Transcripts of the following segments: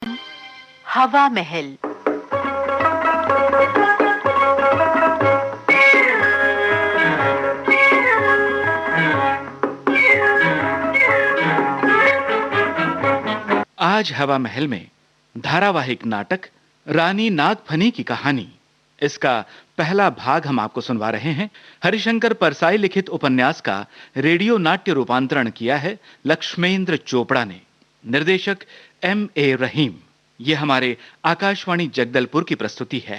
हवा महल। आज हवा महल में धारावाहिक नाटक रानी नागफनी की कहानी, इसका पहला भाग हम आपको सुनवा रहे हैं। हरिशंकर परसाई लिखित उपन्यास का रेडियो नाट्य रूपांतरण किया है लक्ष्मेंद्र चोपड़ा ने। निर्देशक M.A. रहीम। यह हमारे आकाशवाणी जगदलपुर की प्रस्तुति है।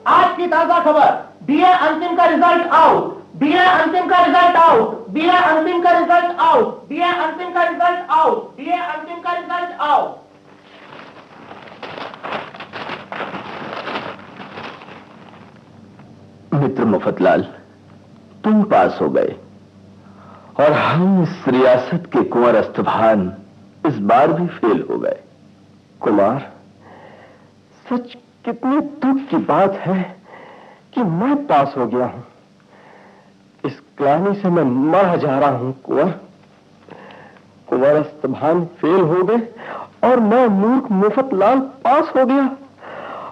आज की ताजा खबर, बीए अंतिम का रिजल्ट आउट, बीए अंतिम का रिजल्ट आउट, बीए अंतिम का रिजल्ट आउट, बीए अंतिम का रिजल्ट आउट, बीए अंतिम का रिजल्ट आउट। मित्र मुफतलाल, तुम पास हो गए और हम इस रियासत के कुंवर अस्तभान इस बार भी फेल हो गए। कुमार, सच कितने दुख की बात है कि मैं पास हो गया हूं। इस ग्लानि से मैं मर जा रहा हूं। कुंवर अस्तभान फेल हो गए और मैं मूर्ख मुफतलाल पास हो गया।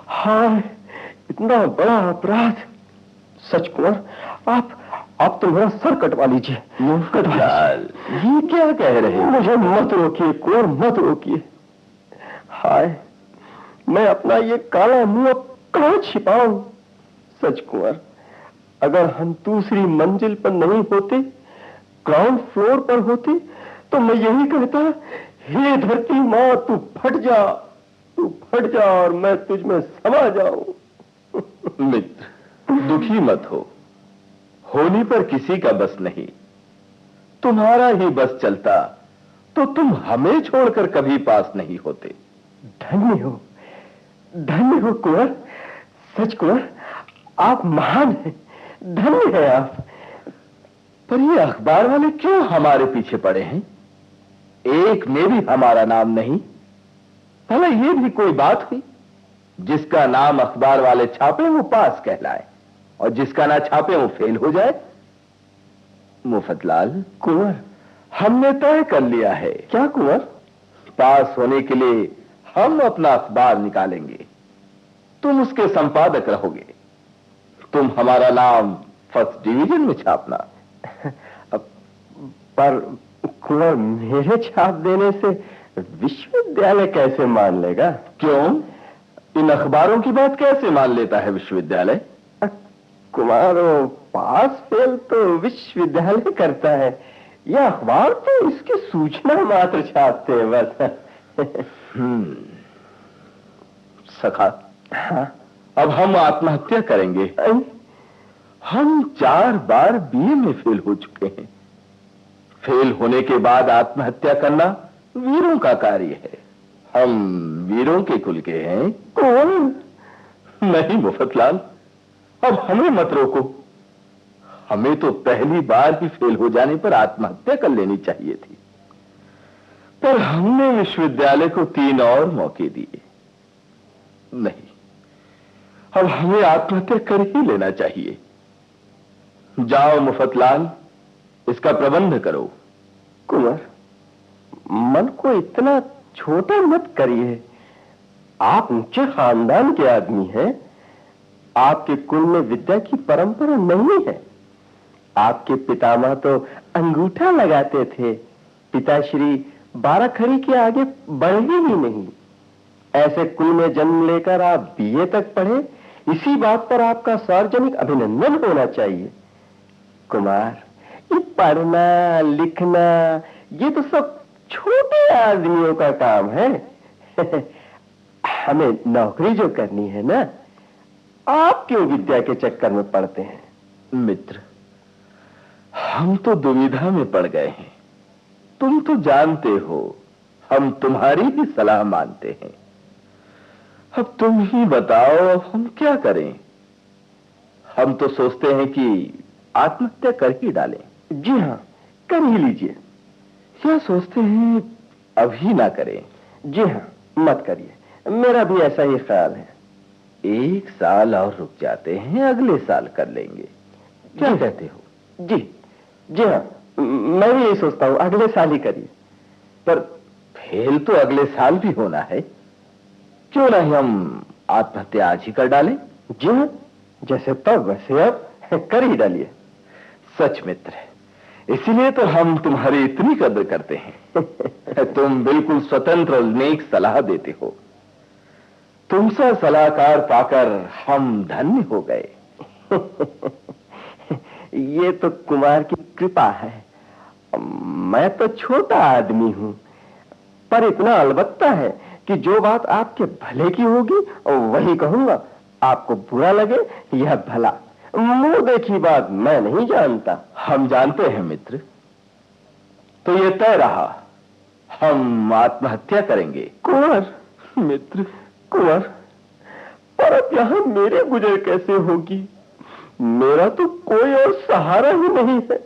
हाय, इतना बड़ा अपराध। सच कुंवर, आप तो मेरा सर कटवा लीजिए। मुफतलाल, ये क्या कह रहे हैं? मुझे मत रोकिए कुंवर, मत रोकिए। हाय, मैं अपना ये काला मुंह अब कहां छिपाऊं? सच कुंवर, अगर हम दूसरी मंजिल पर नहीं होते, ग्राउंड फ्लोर पर होते, तो मैं यही कहता, हे धरती मां, तू फट जा और मैं तुझ में समा जाऊं। मित्र, दुखी मत हो। होने पर किसी का बस नहीं। तुम्हारा ही बस चलता तो तुम हमें छोड़कर कभी पास नहीं होते। धन्य हो कुंवर। सच कुंवर, आप महान हैं, धन्य है आप। पर ये अखबार वाले क्यों हमारे पीछे पड़े हैं? एक में भी हमारा नाम नहीं। भला ये भी कोई बात हुई? जिसका नाम अखबार वाले छापे वो पास कहलाए और जिसका ना छापे वो फेल हो जाए। मुफतलाल, कुंवर, हमने तय कर लिया है। क्या कुंवर? पास होने के लिए हम अपना अखबार निकालेंगे, तुम उसके संपादक रहोगे। तुम हमारा नाम फर्स्ट डिवीजन में छापना। पर कुंवर, मेरे छाप देने से विश्वविद्यालय कैसे मान लेगा? क्यों? इन अखबारों की बात कैसे मान लेता है विश्वविद्यालय? कुमार, पास फेल तो विश्वविद्यालय करता है, यह अखबार तो इसकी सूचना मात्र छापते हैं बस। सखा, हाँ? अब हम आत्महत्या करेंगे। हम 4 बार बीए में फेल हो चुके हैं। फेल होने के बाद आत्महत्या करना वीरों का कार्य है। हम वीरों के कुल के हैं। कौन? नहीं मुफतलाल, अब हमें मत रोको। हमें तो पहली बार ही फेल हो जाने पर आत्महत्या कर लेनी चाहिए थी, पर हमने विश्वविद्यालय को 3 और मौके दिए। नहीं, अब हमें आत्महत्या कर ही लेना चाहिए। जाओ मुफतलाल, इसका प्रबंध करो। कुंवर, मन को इतना छोटा मत करिए। आप ऊंचे खानदान के आदमी हैं। आपके कुल में विद्या की परंपरा नहीं है। आपके पितामह तो अंगूठा लगाते थे, पिताश्री 12 खरी के आगे बढ़े ही नहीं। ऐसे कुल में जन्म लेकर आप बीए तक पढ़े, इसी बात पर आपका सार्वजनिक अभिनंदन होना चाहिए। कुमार, ये पढ़ना लिखना ये तो सब छोटे आदमियों का काम है। हमें नौकरी जो करनी है ना, आप क्यों विद्या के चक्कर में पड़ते हैं? मित्र, हम तो दुविधा में पड़ गए हैं। तुम तो जानते हो, हम तुम्हारी ही सलाह मानते हैं। अब तुम ही बताओ, अब हम क्या करें? हम तो सोचते हैं कि आत्महत्या कर ही डालें। जी हां, कर ही लीजिए। या सोचते हैं अभी ना करें? जी हां, मत करिए, मेरा भी ऐसा ही ख्याल है। 1 साल और रुक जाते हैं, अगले साल कर लेंगे। क्या कहते हो? जी, जी हाँ, मैं भी यही सोचता हूँ, अगले साल ही करिए। पर फेल तो अगले साल भी होना है, क्यों नहीं हम आत्महत्या आज ही कर डालें? जी हाँ, जैसे तब वैसे अब कर ही डालिए। सच मित्र, इसीलिए तो हम तुम्हारी इतनी कदर करते हैं। तुम बिल्कुल स्वतंत्र और नेक सलाह देते हो। तुमसा सलाहकार पाकर हम धन्य हो गए। ये तो कुमार की कृपा है। मैं तो छोटा आदमी हूं, पर इतना अलबत्ता है कि जो बात आपके भले की होगी वही कहूंगा। आपको बुरा लगे या भला, मुंह देखी बात मैं नहीं जानता। हम जानते हैं मित्र। तो ये तय रहा, हम आत्महत्या करेंगे। कुंवर मित्र, कुंवर, पर अब यहां मेरे गुजर कैसे होगी? मेरा तो कोई और सहारा ही नहीं है।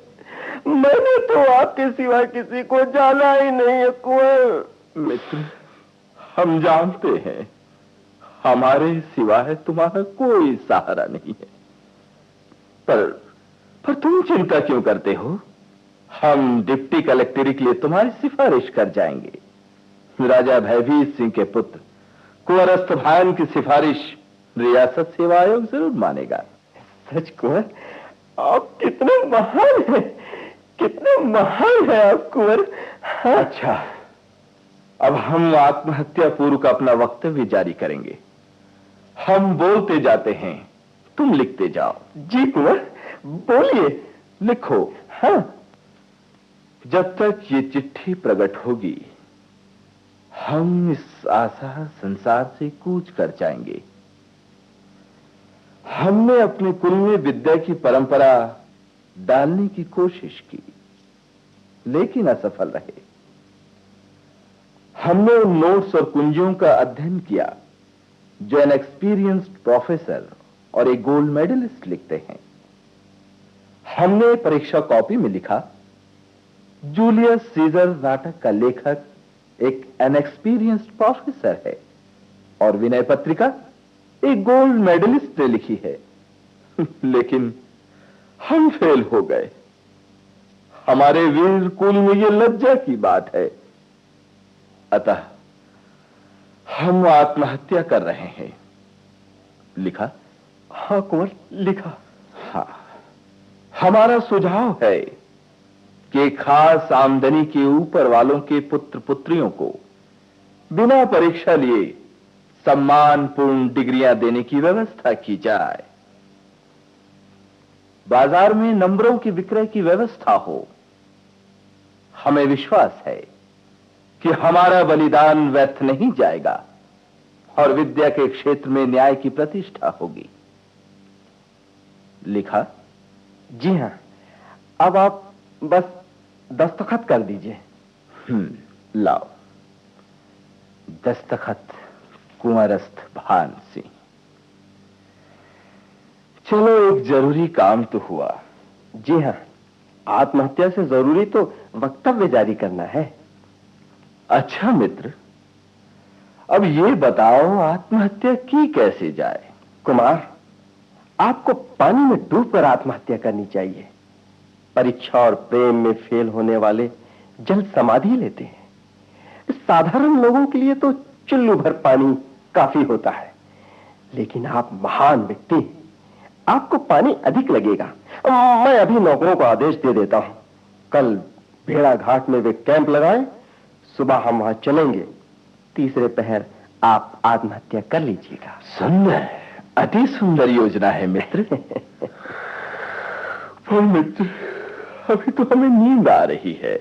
मैंने तो आपके सिवा किसी को जाना ही नहीं है कुंवर। मित्र, हम जानते हैं हमारे सिवाय तुम्हारा कोई सहारा नहीं है, पर तुम चिंता क्यों करते हो? हम डिप्टी कलेक्टरी के लिए तुम्हारी सिफारिश कर जाएंगे। राजा भयभीत सिंह के पुत्र कुंवर भान की सिफारिश रियासत सेवा आयोग जरूर मानेगा। सच कुंवर, आप कितने महान हैं, कितने महान हैं आप कुंवर। हाँ। अच्छा, अब हम आत्महत्या पूर्व का अपना वक्तव्य जारी करेंगे। हम बोलते जाते हैं, तुम लिखते जाओ। जी कुंवर, बोलिए। लिखो। हाँ। जब तक ये चिट्ठी प्रकट होगी, हम इस आशा संसार से कूच कर जाएंगे। हमने अपने कुल में विद्या की परंपरा डालने की कोशिश की, लेकिन असफल रहे। हमने उन नोट्स और कुंजियों का अध्ययन किया जो एन एक्सपीरियंस्ड प्रोफेसर और एक गोल्ड मेडलिस्ट लिखते हैं। हमने परीक्षा कॉपी में लिखा, जूलियस सीजर नाटक का लेखक एक अनएक्सपीरियंस्ड प्रोफेसर है और विनय पत्रिका एक गोल्ड मेडलिस्ट ने लिखी है। लेकिन हम फेल हो गए। हमारे वीर कुल में यह लज्जा की बात है। अतः हम आत्महत्या कर रहे हैं। लिखा? हाँ कुंवर, लिखा। हाँ, हमारा सुझाव है कि खास आमदनी के ऊपर वालों के पुत्र पुत्रियों को बिना परीक्षा लिए सम्मानपूर्ण डिग्रियां देने की व्यवस्था की जाए। बाजार में नंबरों की विक्रय की व्यवस्था हो। हमें विश्वास है कि हमारा बलिदान व्यर्थ नहीं जाएगा और विद्या के क्षेत्र में न्याय की प्रतिष्ठा होगी। लिखा? जी हाँ, अब आप बस दस्तखत कर दीजिए। लाओ दस्तखत कुंवरस्थ भान सिंह। चलो, एक जरूरी काम तो हुआ। जी हाँ, आत्महत्या से जरूरी तो वक्तव्य जारी करना है। अच्छा मित्र, अब ये बताओ आत्महत्या की कैसे जाए? कुमार, आपको पानी में डूबकर आत्महत्या करनी चाहिए। परीक्षा और प्रेम में फेल होने वाले जल्द समाधि लेते हैं। साधारण लोगों के लिए तो चुल्लू भर पानी काफी होता है, लेकिन आप महान व्यक्ति हैं, आपको पानी अधिक लगेगा। मैं अभी नौकरों को आदेश दे देता हूं, कल भेड़ा घाट में वे कैंप लगाएं। सुबह हम वहां चलेंगे। तीसरे पहर आप आत्महत्या कर लीजिएगा। सुंदर, अति सुंदर योजना है मित्र। पर मित्र, अभी तो हमें नींद आ रही है।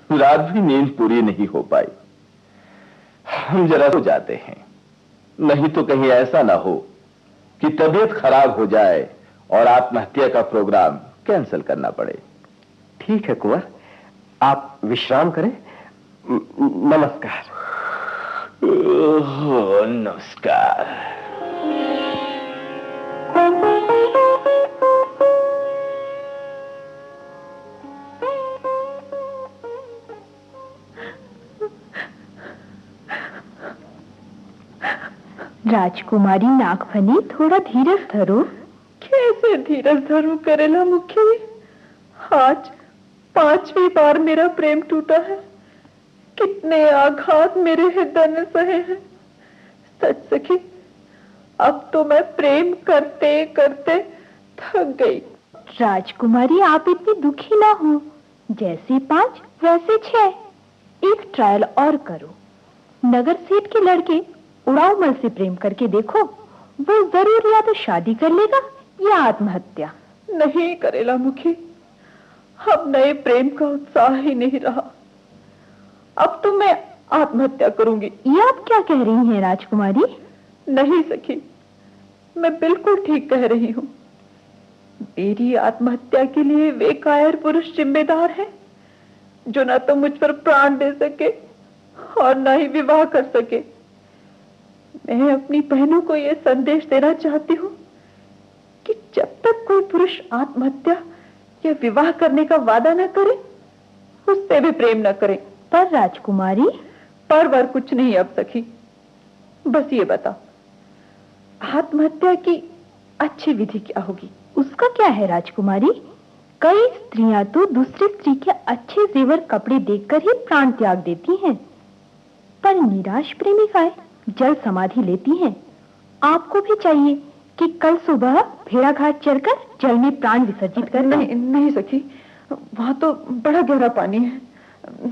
रात भी नींद पूरी नहीं हो पाई। हम जरा सो जाते हैं, नहीं तो कहीं ऐसा ना हो कि तबीयत खराब हो जाए और आत्महत्या का प्रोग्राम कैंसिल करना पड़े। ठीक है कुंवर, आप विश्राम करें। नमस्कार। नमस्कार। राजकुमारी नागफनी, थोड़ा धीरज धरो। कैसे धीरज धरू करेला मुखी? आज 5वीं बार मेरा प्रेम टूटा है। कितने आघात मेरे हृदय ने सहे हैं। सच सखी, अब तो मैं प्रेम करते करते थक गई। राजकुमारी, आप इतनी दुखी ना हो। जैसे 5 वैसे 6। एक ट्रायल और करो। नगर सेठ के लड़के उड़ाऊ मल से प्रेम करके देखो, वो जरूर या तो शादी कर लेगा या आत्महत्या। नहीं करेला मुखी, अब नए प्रेम का उत्साह ही नहीं रहा। अब तो मैं आत्महत्या करूंगी। ये आप क्या कह रही हैं राजकुमारी? नहीं सखी, मैं बिल्कुल ठीक कह रही हूँ। मेरी आत्महत्या के लिए वे कायर पुरुष जिम्मेदार हैं जो न तो मुझ पर प्राण दे सके और न ही विवाह कर सके। मैं अपनी बहनों को यह संदेश देना चाहती हूँ कि जब तक कोई पुरुष आत्महत्या या विवाह करने का वादा न करे, उससे भी प्रेम न करे। पर राजकुमारी, पर कुछ नहीं अब सखी। बस ये बता, आत्महत्या की अच्छी विधि क्या होगी? उसका क्या है राजकुमारी? कई स्त्रियां तो दूसरी स्त्री के अच्छे जेवर कपड़े देखकर ही प्राण त्याग देती हैं, पर निराश प्रेमिकाएं जल समाधि लेती हैं। आपको भी चाहिए कि कल सुबह भेड़ाघाट चलकर जल में प्राण विसर्जित कर। नहीं सखी, वहां तो बड़ा गहरा पानी है।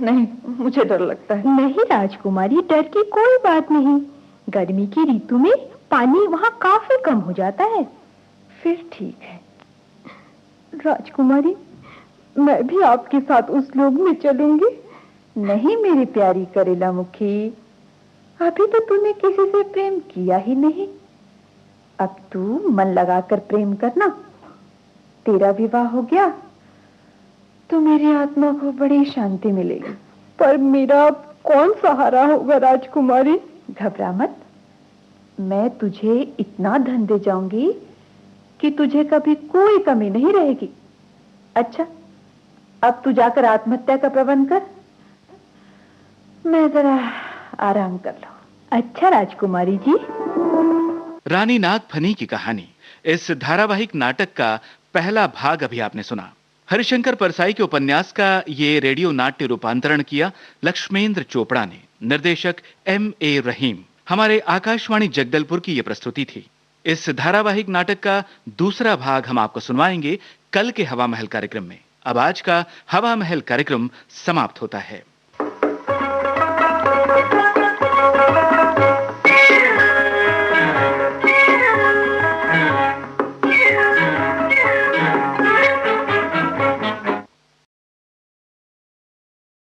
नहीं, मुझे डर लगता है। नहीं राजकुमारी, डर की कोई बात नहीं। गर्मी की ऋतु में पानी वहां काफी कम हो जाता है। फिर ठीक है राजकुमारी, मैं भी आपके साथ उस लोक में चलूंगी। नहीं मेरी प्यारी करेला मुखी, अभी तो तूने किसी से प्रेम किया ही नहीं। अब तू मन लगाकर प्रेम करना। तेरा विवाह हो गया तो मेरी आत्मा को बड़ी शांति मिलेगी। पर मेरा कौन सहारा होगा राजकुमारी? घबरा मत, मैं तुझे इतना धन दे जाऊंगी कि तुझे कभी कोई कमी नहीं रहेगी। अच्छा, अब तू जाकर आत्महत्या का प्रबंध कर, मैं जरा आराम कर लूं। अच्छा राजकुमारी जी। रानी नागफनी की कहानी, इस धारावाहिक नाटक का पहला भाग अभी आपने सुना। हरिशंकर परसाई के उपन्यास का ये रेडियो नाट्य रूपांतरण किया लक्ष्मेंद्र चोपड़ा ने। निर्देशक M.A. रहीम। हमारे आकाशवाणी जगदलपुर की यह प्रस्तुति थी। इस धारावाहिक नाटक का दूसरा भाग हम आपको सुनवाएंगे कल के हवा महल कार्यक्रम में। अब आज का हवा महल कार्यक्रम समाप्त होता है।